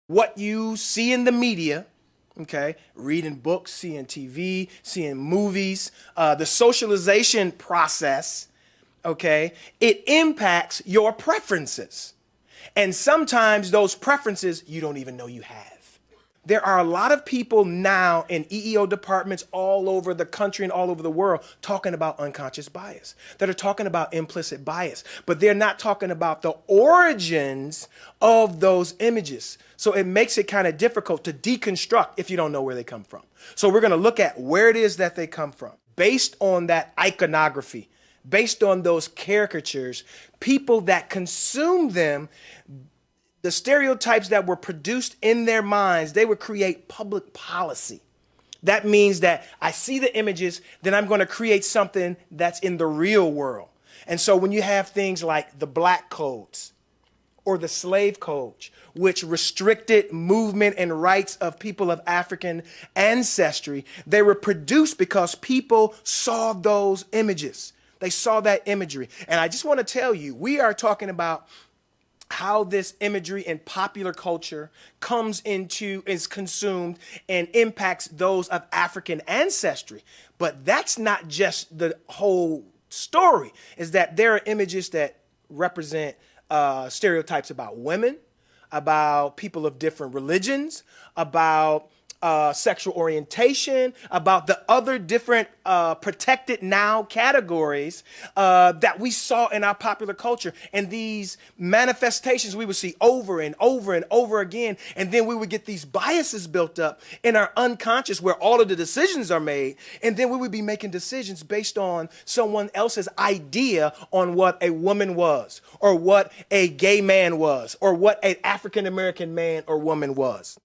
what you see in the media, okay, reading books, seeing TV, seeing movies, the socialization process, okay, it impacts your preferences. And sometimes those preferences you don't even know you have. There are a lot of people now in EEO departments all over the country and all over the world talking about unconscious bias, that are talking about implicit bias, but they're not talking about the origins of those images. So it makes it kind of difficult to deconstruct if you don't know where they come from. So we're going to look at where it is that they come from. Based on that iconography, based on those caricatures, people that consume them, the stereotypes that were produced in their minds, they would create public policy. That means that I see the images, then I'm going to create something that's in the real world. And so when you have things like the black codes or the slave codes, which restricted movement and rights of people of African ancestry, they were produced because people saw those images. They saw that imagery. And I just want to tell you, we are talking about how this imagery in popular culture is consumed and impacts those of African ancestry. But that's not just the whole story, is that there are images that represent stereotypes about women, about people of different religions, about sexual orientation, about the other different protected now categories that we saw in our popular culture. And these manifestations we would see over and over and over again. And then we would get these biases built up in our unconscious where all of the decisions are made. And then we would be making decisions based on someone else's idea on what a woman was, or what a gay man was, or what an African American man or woman was.